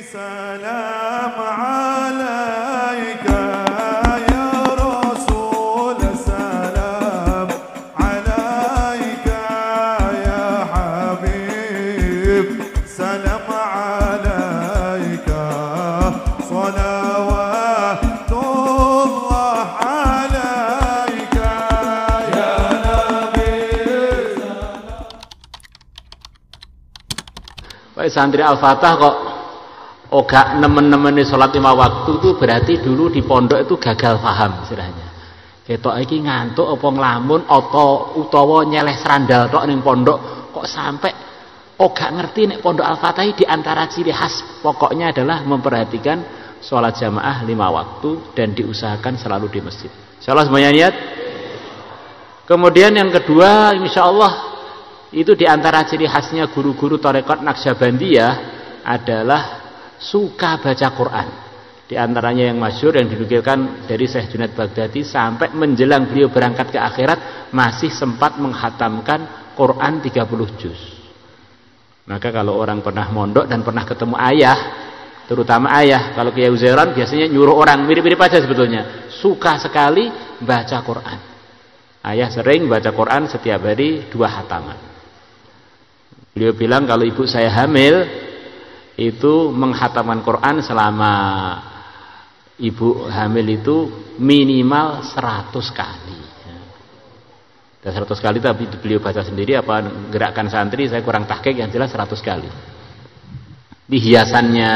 سلام عليك يا رسول سلام عليك يا حبيب سلام عليك صلوات الله عليك يا نبي. Pak santri Al-Fatah kok gak nemen-nemeni sholat 5 waktu itu berarti dulu di pondok itu gagal paham istilahnya. Ketok iki ngantuk apa nglamun utawa nyeleh serandal tok ning pondok kok sampai gak ngerti nek pondok Al-Fatah di antara ciri khas pokoknya adalah memperhatikan sholat jamaah 5 waktu dan diusahakan selalu di masjid. Insyaallah semuanya niat. Kemudian yang kedua insyaallah itu di antara ciri khasnya guru-guru tarekat Naqsyabandiyah adalah suka baca Quran. Di antaranya yang masyhur yang dinukilkan dari Syekh Junaid Baghdadi sampai menjelang beliau berangkat ke akhirat masih sempat menghatamkan Quran 30 juz. Maka kalau orang pernah mondok dan pernah ketemu ayah, terutama ayah, kalau Kiai Uzairan biasanya nyuruh orang mirip-mirip aja sebetulnya, suka sekali baca Quran. Ayah sering baca Quran setiap hari 2 hataman. Beliau bilang kalau ibu saya hamil itu menghatamkan Quran selama ibu hamil itu minimal 100 kali. Dan 100 kali tapi beliau baca sendiri apa gerakan santri saya kurang tahqiq, yang jelas 100 kali. Di hiasannya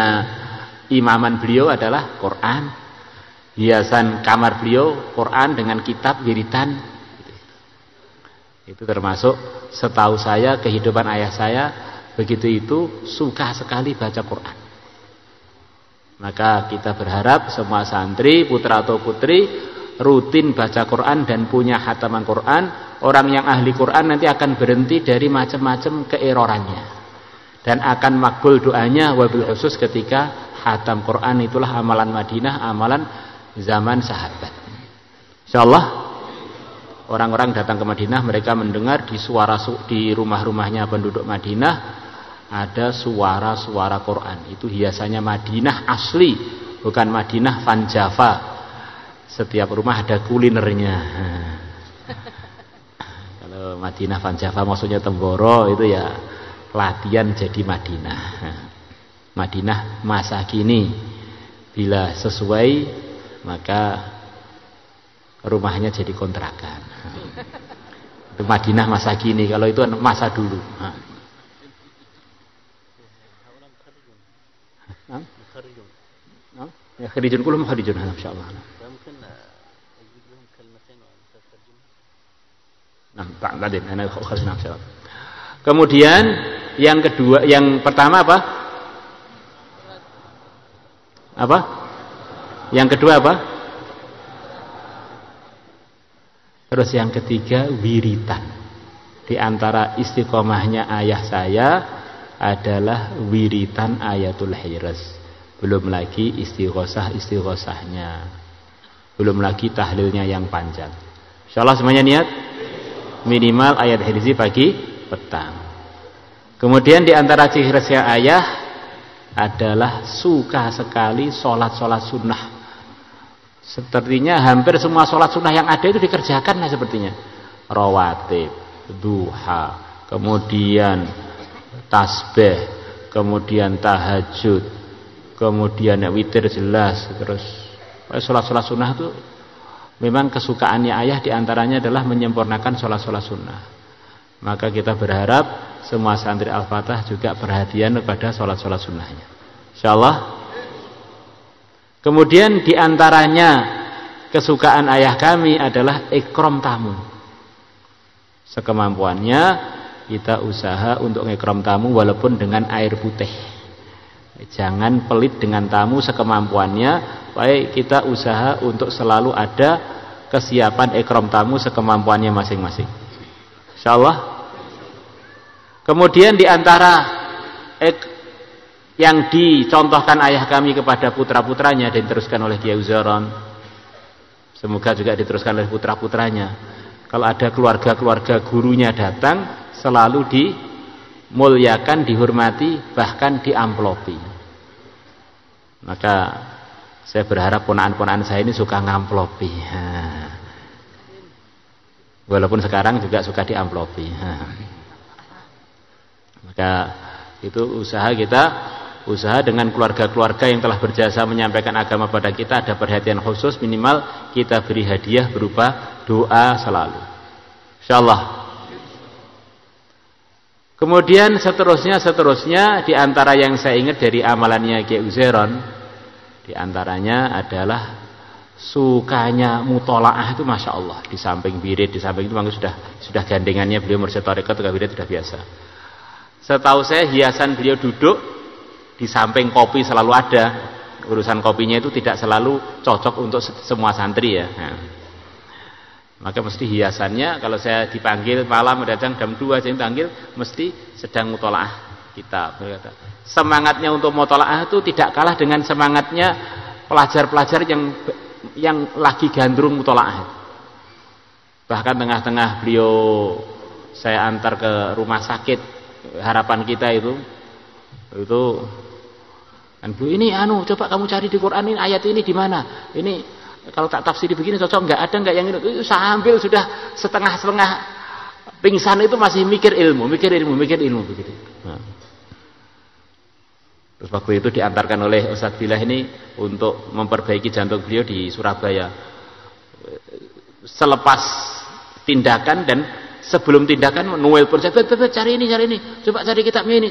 imaman beliau adalah Quran. Hiasan kamar beliau Quran dengan kitab wiritan. Itu termasuk setahu saya kehidupan ayah saya begitu itu suka sekali baca Quran. Maka kita berharap semua santri putra atau putri rutin baca Quran dan punya hataman Quran. Orang yang ahli Quran nanti akan berhenti dari macam-macam keerorannya dan akan makbul doanya, wabil khusus ketika hatam Quran itulah amalan Madinah, amalan zaman sahabat. Insyaallah orang-orang datang ke Madinah mereka mendengar di rumah-rumahnya penduduk Madinah ada suara-suara Quran. Itu hiasannya Madinah asli, bukan Madinah Van Java. Setiap rumah ada kulinernya. Kalau Madinah Van Java maksudnya Temboro, itu ya latihan jadi Madinah. Madinah masa kini, bila sesuai maka rumahnya jadi kontrakan. Itu Madinah masa kini, kalau itu masa dulu. Ya kharijun kulum kharijun insyaallah. Mungkin ajib lahum kalmatain wa terjemah. Nah, tadi ana kharijun insyaallah. Kemudian yang kedua, yang pertama apa? Apa? Yang kedua apa? Terus yang ketiga wiritan. Di antara istiqomahnya ayah saya adalah wiritan Ayatul Hirs. Belum lagi istighosah-istighosahnya. Belum lagi tahlilnya yang panjang. Insyaallah semuanya niat minimal ayat hirzi pagi petang. Kemudian di antara ciri khasnya ayah adalah suka sekali sholat-sholat sunnah. Sepertinya hampir semua sholat sunnah yang ada itu dikerjakan lah sepertinya. Rawatib, duha, kemudian tasbih, kemudian tahajud, kemudian witir jelas, terus sholat-sholat sunnah itu memang kesukaannya ayah diantaranya adalah menyempurnakan sholat-sholat sunnah. Maka kita berharap semua santri Al-Fatah juga perhatian kepada sholat-sholat sunnahnya, insyaallah. Kemudian diantaranya kesukaan ayah kami adalah ikram tamu. Sekemampuannya kita usaha untuk ikram tamu walaupun dengan air putih. Jangan pelit dengan tamu sekemampuannya. Baik kita usaha untuk selalu ada kesiapan ikram tamu sekemampuannya masing-masing, insyaallah. Kemudian diantara yang dicontohkan ayah kami kepada putra-putranya dan diteruskan oleh Kiai Uzairan, semoga juga diteruskan oleh putra-putranya. Kalau ada keluarga-keluarga gurunya datang selalu dimuliakan, dihormati, bahkan diamplopi. Maka saya berharap ponakan-ponakan saya ini suka ngamplopi. Walaupun sekarang juga suka diamplopi. Maka itu usaha dengan keluarga-keluarga yang telah berjasa menyampaikan agama pada kita, ada perhatian khusus, minimal kita beri hadiah berupa doa selalu. Insyaallah. Kemudian seterusnya di antara yang saya ingat dari amalannya Kiai Uzairon, di antaranya adalah sukanya mutolaah itu masya Allah. Di samping wirid, di samping itu memang sudah gandengannya beliau mursyid tarekat atau wirid sudah biasa. Setahu saya hiasan beliau duduk di samping kopi selalu ada. Urusan kopinya itu tidak selalu cocok untuk semua santri ya. Maka mesti hiasannya kalau saya dipanggil malam datang jam 2 saya dipanggil mesti sedang mutolaah kitab. Semangatnya untuk mutolaah itu tidak kalah dengan semangatnya pelajar-pelajar yang lagi gandrung mutolaah. Bahkan tengah-tengah beliau saya antar ke rumah sakit harapan kita itu kan Bu ini coba kamu cari di Quran ini ayat ini di mana? Ini kalau tak tafsiri begini cocok enggak? Ada enggak yang itu sambil sudah setengah-setengah pingsan itu masih mikir ilmu begitu. Nah. Terus waktu itu diantarkan oleh Ustadz Billah ini untuk memperbaiki jantung beliau di Surabaya. Selepas tindakan dan sebelum tindakan Noel pun saya cari ini, coba cari kitab ini.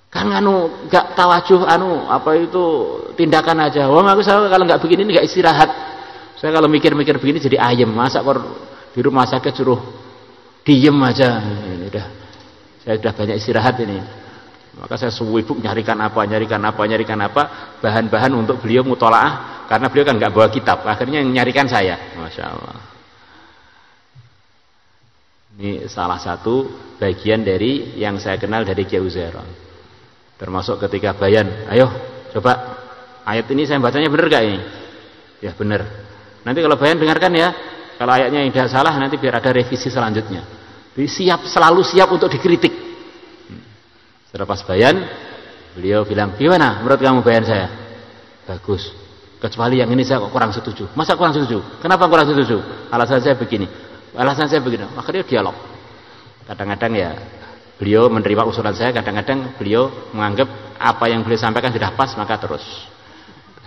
Kan enggak tawajuh apa itu tindakan aja. Wong aku kalau enggak begini enggak istirahat. Saya kalau mikir-mikir begini jadi ayem. Masa kok di rumah sakit suruh diem aja. Ini udah saya sudah banyak istirahat ini. Maka saya sibuk nyarikan apa, bahan-bahan untuk beliau mutolaah karena beliau kan enggak bawa kitab. Akhirnya yang nyarikan saya. Masya Allah. Ini salah satu bagian dari yang saya kenal dari Kiai Uzairon. Termasuk ketika bayan, ayo coba ayat ini saya bacanya benar gak ini? Ya benar. Nanti kalau bayan dengarkan ya, kalau ayatnya yang tidak salah nanti biar ada revisi selanjutnya. Selalu siap untuk dikritik. Selepas bayan, beliau bilang, gimana menurut kamu bayan saya? Bagus. Kecuali yang ini saya kok kurang setuju. Masa kurang setuju? Kenapa kurang setuju? Alasan saya begini. Akhirnya dialog. Kadang-kadang ya beliau menerima usulan saya, kadang-kadang beliau menganggap apa yang beliau sampaikan sudah pas, maka terus.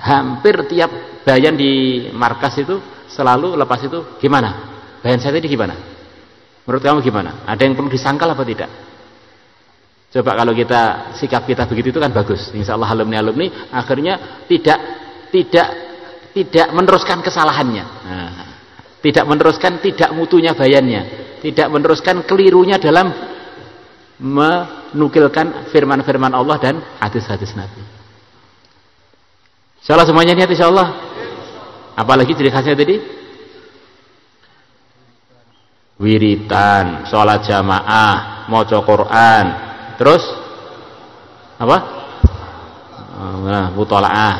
Hampir tiap bayan di markas itu selalu lepas itu, gimana? Bayan saya tadi gimana? Menurut kamu gimana? Ada yang perlu disangkal apa tidak? Coba kalau sikap kita begitu itu kan bagus. Insya Allah alumni akhirnya tidak meneruskan kesalahannya. Tidak meneruskan tidak mutunya bayannya, tidak meneruskan kelirunya dalam menukilkan firman-firman Allah dan hadis-hadis Nabi. Insyaallah semuanya niat insyaallah. Apalagi ciri khasnya tadi? Wiritan, sholat jamaah, maca Quran, terus apa? Mutolaah.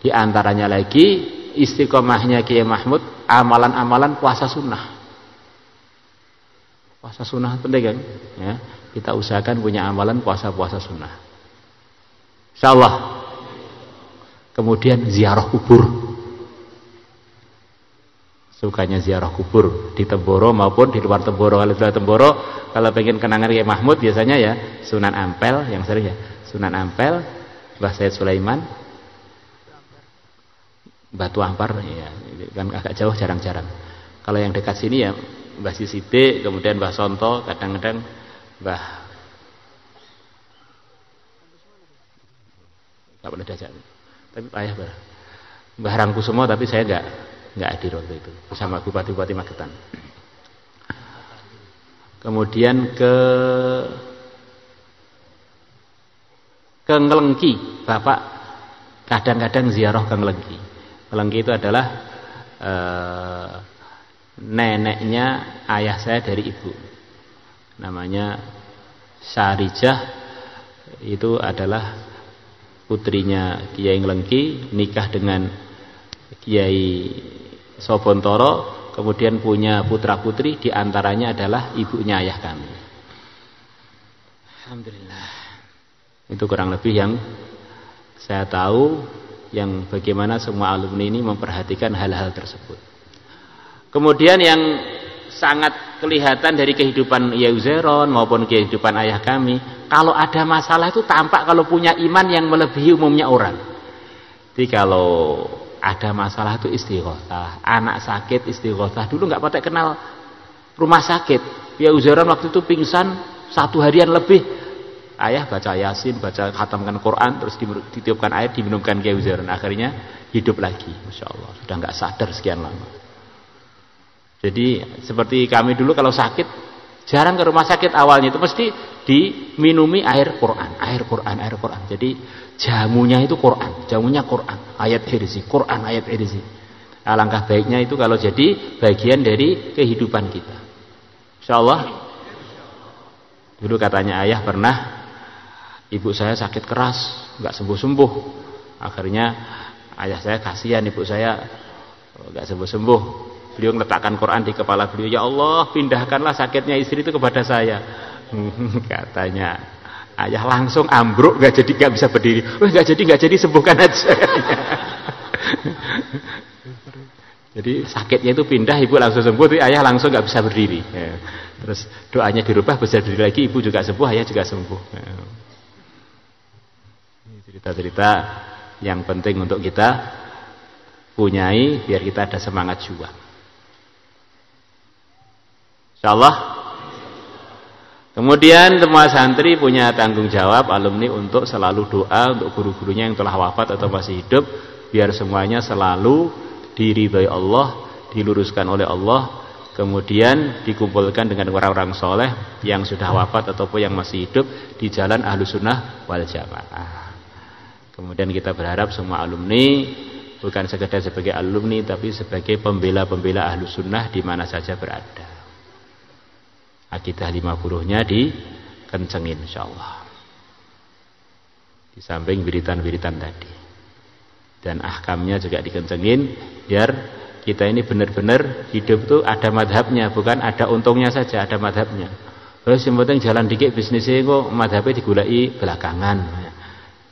Di antaranya lagi istiqomahnya Kiai Mahmud, amalan-amalan puasa sunnah. Puasa sunnah penting kan? Ya, kita usahakan punya amalan puasa-puasa sunnah. Insyaallah. Kemudian ziarah kubur. Sukanya ziarah kubur di Temboro maupun di luar Temboro. Kalau di luar Temboro, kalau pengen kenangan Kiai Mahmud biasanya ya Sunan Ampel yang sering ya. Sunan Ampel, Mbah Said Sulaiman, Batu Ampar ya, kan agak jauh jarang-jarang. Kalau yang dekat sini ya Mbah Sisidik, kemudian Mbah Sonto, kadang-kadang Mbah nggak pernah diajak, tapi ayah Mbah Rangkusumo, tapi saya nggak hadir waktu itu bersama Bupati Magetan. Kemudian ke Ngelengki, Bapak kadang-kadang ziarah ke Ngelengki. Ngelengki itu adalah neneknya ayah saya dari ibu, namanya Syarijah. Itu adalah putrinya Kiai Ngelengki, nikah dengan Kiai Sobontoro, kemudian punya putra putri, diantaranya adalah ibunya ayah kami. Alhamdulillah. Itu kurang lebih yang saya tahu, yang bagaimana semua alumni ini memperhatikan hal-hal tersebut. Kemudian yang sangat kelihatan dari kehidupan Kiai Uzairon maupun kehidupan ayah kami, kalau ada masalah itu tampak kalau punya iman yang melebihi umumnya orang. Jadi kalau ada masalah itu istighotsah, anak sakit istighotsah. Dulu nggak pada kenal rumah sakit. Kiai Uzairon waktu itu pingsan 1 harian lebih. Ayah baca Yasin, baca khatamkan Quran, terus ditiupkan air, diminumkan Kiai Uzairon. Akhirnya hidup lagi, Masya Allah. Sudah nggak sadar sekian lama. Jadi seperti kami dulu kalau sakit jarang ke rumah sakit, awalnya itu mesti diminumi air Quran, air Quran, air Quran. Jadi jamunya itu Quran, jamunya Quran, ayat irzi, Quran, ayat irzi. Alangkah baiknya itu kalau jadi bagian dari kehidupan kita. Insyaallah. Dulu katanya ayah pernah, ibu saya sakit keras, nggak sembuh-sembuh. Akhirnya ayah saya kasihan, ibu saya nggak sembuh-sembuh. Beliau meletakkan Quran di kepala beliau, ya Allah pindahkanlah sakitnya istri itu kepada saya. Katanya ayah langsung ambruk, nggak bisa berdiri. Nggak jadi sembuhkan aja. Jadi sakitnya itu pindah, ibu langsung sembuh, tapi ayah langsung nggak bisa berdiri. Ya. Terus doanya dirubah, bisa berdiri lagi, ibu juga sembuh, ayah juga sembuh. Ya. Ini cerita-cerita yang penting untuk kita punyai biar kita ada semangat juang. Insyaallah. Kemudian semua santri punya tanggung jawab alumni untuk selalu doa untuk guru-gurunya yang telah wafat atau masih hidup, biar semuanya selalu diridhai Allah, diluruskan oleh Allah, kemudian dikumpulkan dengan orang-orang soleh yang sudah wafat ataupun yang masih hidup di jalan Ahlus Sunnah wal Jamaah. Kemudian kita berharap semua alumni bukan sekedar sebagai alumni, tapi sebagai pembela-pembela Ahlus Sunnah di mana saja berada. Akidah 50-nya dikencengin insyaallah. Di samping wiritan-wiritan tadi. Dan ahkamnya juga dikencengin biar kita ini benar-benar hidup tuh ada madhabnya, bukan ada untungnya saja, ada madhabnya. Terus yang penting jalan dikit bisnisnya kok madhabnya digulai belakangan.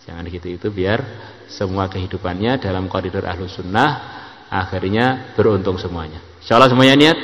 Jangan gitu, itu biar semua kehidupannya dalam koridor Ahlus Sunnah, akhirnya beruntung semuanya. Insyaallah semuanya niat.